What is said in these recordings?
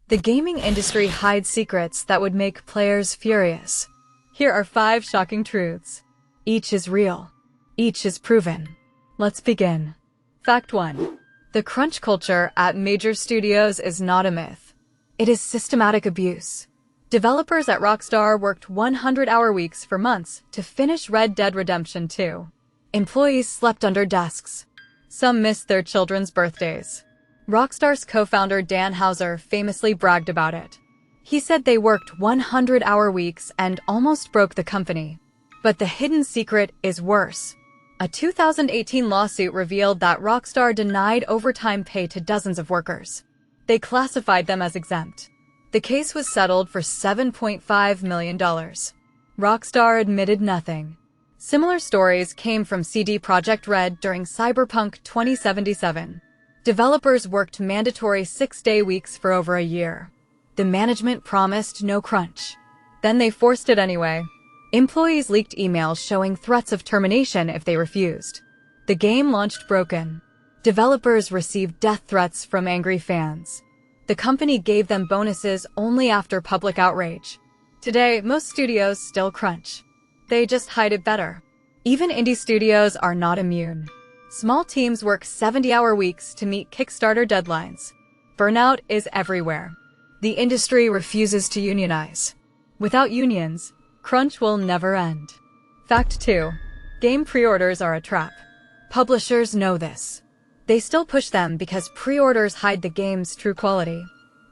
The gaming industry hides secrets that would make players furious. Here are 5 shocking truths. Each is real. Each is proven. Let's begin. Fact 1. The crunch culture at major studios is not a myth. It is systematic abuse. Developers at Rockstar worked 100-hour weeks for months to finish Red Dead Redemption 2. Employees slept under desks. Some missed their children's birthdays. Rockstar's co-founder Dan Houser famously bragged about it. He said they worked 100-hour weeks and almost broke the company. But the hidden secret is worse. A 2018 lawsuit revealed that Rockstar denied overtime pay to dozens of workers. They classified them as exempt. The case was settled for $7.5 million. Rockstar admitted nothing. Similar stories came from CD Projekt Red during Cyberpunk 2077. Developers worked mandatory 6-day weeks for over a year. The management promised no crunch. Then they forced it anyway. Employees leaked emails showing threats of termination if they refused. The game launched broken. Developers received death threats from angry fans. The company gave them bonuses only after public outrage. Today, most studios still crunch. They just hide it better. Even indie studios are not immune. Small teams work 70-hour weeks to meet Kickstarter deadlines. Burnout is everywhere. The industry refuses to unionize. Without unions, crunch will never end. Fact 2. Game pre-orders are a trap. Publishers know this. They still push them because pre-orders hide the game's true quality.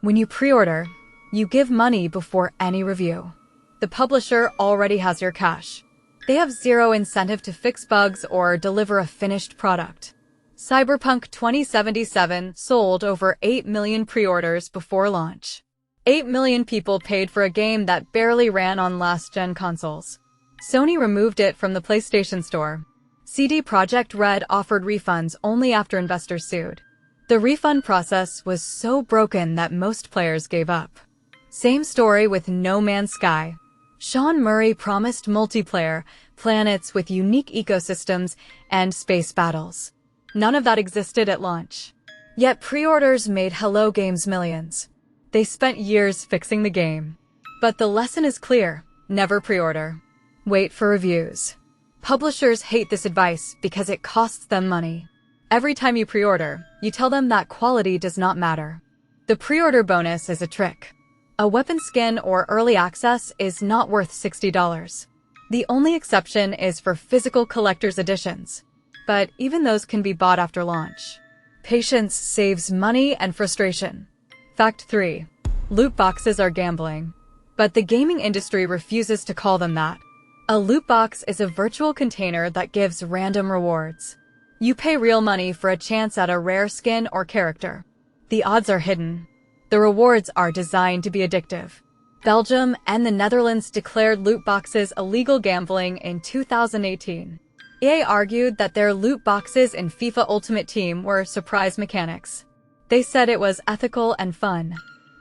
When you pre-order, you give money before any review. The publisher already has your cash. They have zero incentive to fix bugs or deliver a finished product. Cyberpunk 2077 sold over 8 million pre-orders before launch. 8 million people paid for a game that barely ran on last-gen consoles. Sony removed it from the PlayStation Store. CD Projekt Red offered refunds only after investors sued. The refund process was so broken that most players gave up. Same story with No Man's Sky. Sean Murray promised multiplayer, planets with unique ecosystems, and space battles. None of that existed at launch. Yet pre-orders made Hello Games millions. They spent years fixing the game. But the lesson is clear: never pre-order. Wait for reviews. Publishers hate this advice because it costs them money. Every time you pre-order, you tell them that quality does not matter. The pre-order bonus is a trick. A weapon skin or early access is not worth $60. The only exception is for physical collector's editions. But even those can be bought after launch. Patience saves money and frustration. Fact 3. Loot boxes are gambling. But the gaming industry refuses to call them that. A loot box is a virtual container that gives random rewards. You pay real money for a chance at a rare skin or character. The odds are hidden. The rewards are designed to be addictive. Belgium and the Netherlands declared loot boxes illegal gambling in 2018. EA argued that their loot boxes in FIFA Ultimate Team were surprise mechanics. They said it was ethical and fun.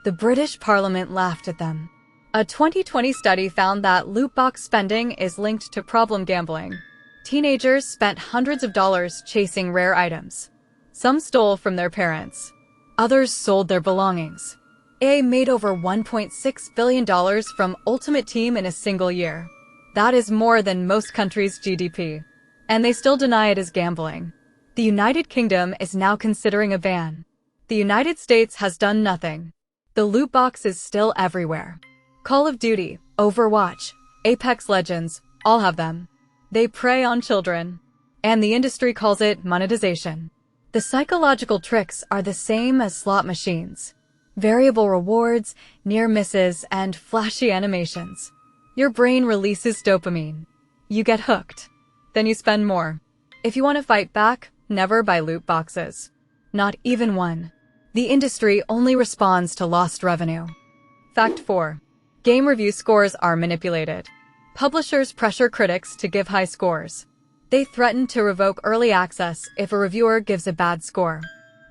The British Parliament laughed at them. A 2020 study found that loot box spending is linked to problem gambling. Teenagers spent hundreds of dollars chasing rare items. Some stole from their parents. Others sold their belongings. EA made over $1.6 billion from Ultimate Team in a single year. That is more than most countries' GDP. And they still deny it as gambling. The United Kingdom is now considering a ban. The United States has done nothing. The loot box is still everywhere. Call of Duty, Overwatch, Apex Legends, all have them. They prey on children. And the industry calls it monetization. The psychological tricks are the same as slot machines. Variable rewards, near misses, and flashy animations. Your brain releases dopamine. You get hooked. Then you spend more. If you want to fight back, never buy loot boxes. Not even one. The industry only responds to lost revenue. Fact 4. Game review scores are manipulated. Publishers pressure critics to give high scores. They threaten to revoke early access if a reviewer gives a bad score.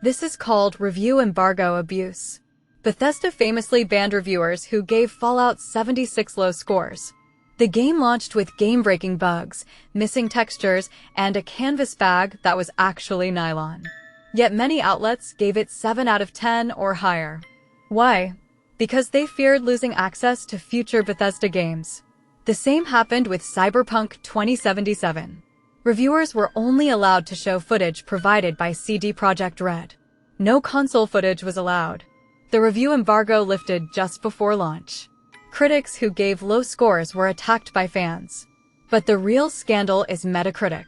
This is called review embargo abuse. Bethesda famously banned reviewers who gave Fallout 76 low scores. The game launched with game-breaking bugs, missing textures, and a canvas bag that was actually nylon. Yet many outlets gave it 7 out of 10 or higher. Why? because they feared losing access to future Bethesda games. The same happened with Cyberpunk 2077. Reviewers were only allowed to show footage provided by CD Projekt Red. No console footage was allowed. The review embargo lifted just before launch. Critics who gave low scores were attacked by fans. But the real scandal is Metacritic.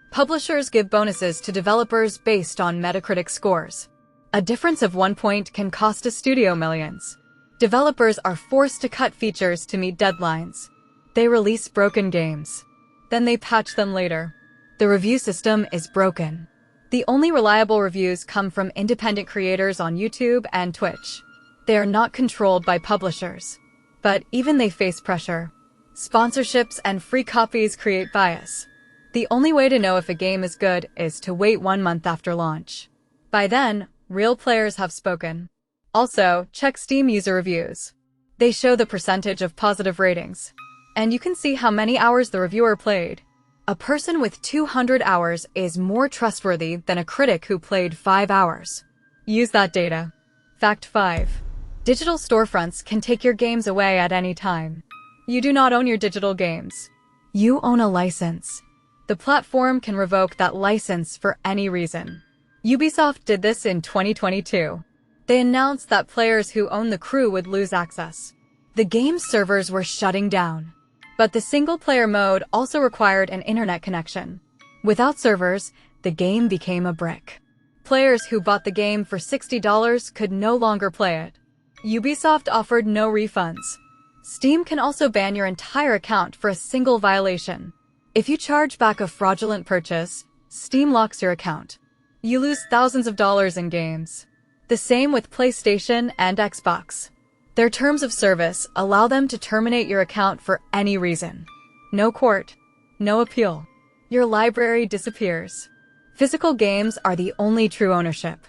Publishers give bonuses to developers based on Metacritic scores. A difference of 1 point can cost a studio millions. Developers are forced to cut features to meet deadlines. They release broken games. Then they patch them later. The review system is broken. The only reliable reviews come from independent creators on YouTube and Twitch. They are not controlled by publishers. But even they face pressure. Sponsorships and free copies create bias. The only way to know if a game is good is to wait 1 month after launch. By then, real players have spoken. Also, check Steam user reviews. They show the percentage of positive ratings. And you can see how many hours the reviewer played. A person with 200 hours is more trustworthy than a critic who played 5 hours. Use that data. Fact 5. Digital storefronts can take your games away at any time. You do not own your digital games. You own a license. The platform can revoke that license for any reason. Ubisoft did this in 2022. They announced that players who own The Crew would lose access. The game's servers were shutting down. But the single-player mode also required an internet connection. Without servers, the game became a brick. Players who bought the game for $60 could no longer play it. Ubisoft offered no refunds. Steam can also ban your entire account for a single violation. If you charge back a fraudulent purchase, Steam locks your account. You lose thousands of dollars in games. The same with PlayStation and Xbox. Their terms of service allow them to terminate your account for any reason. No court, no appeal. Your library disappears. Physical games are the only true ownership.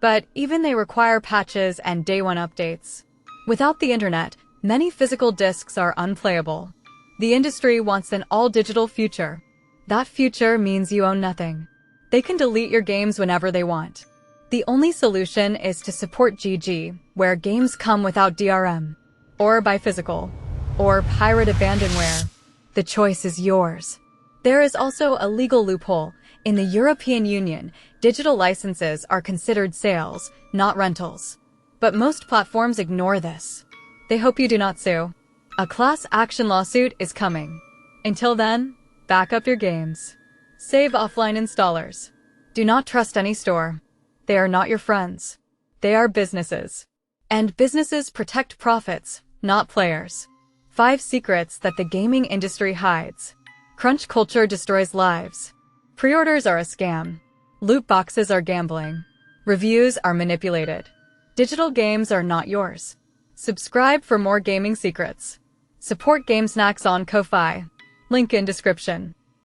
But even they require patches and day one updates. Without the internet, many physical discs are unplayable. The industry wants an all-digital future. That future means you own nothing. They can delete your games whenever they want. The only solution is to support GG, where games come without DRM. Or buy physical. Or pirate abandonware. The choice is yours. There is also a legal loophole. In the European Union, digital licenses are considered sales, not rentals. But most platforms ignore this. They hope you do not sue. A class action lawsuit is coming. Until then, back up your games. Save offline installers. Do not trust any store. They are not your friends. They are businesses. And businesses protect profits, not players. 5 secrets that the gaming industry hides. Crunch culture destroys lives. Pre-orders are a scam. Loot boxes are gambling. Reviews are manipulated. Digital games are not yours. Subscribe for more gaming secrets. Support Game Snacks on Ko-Fi. Link in description.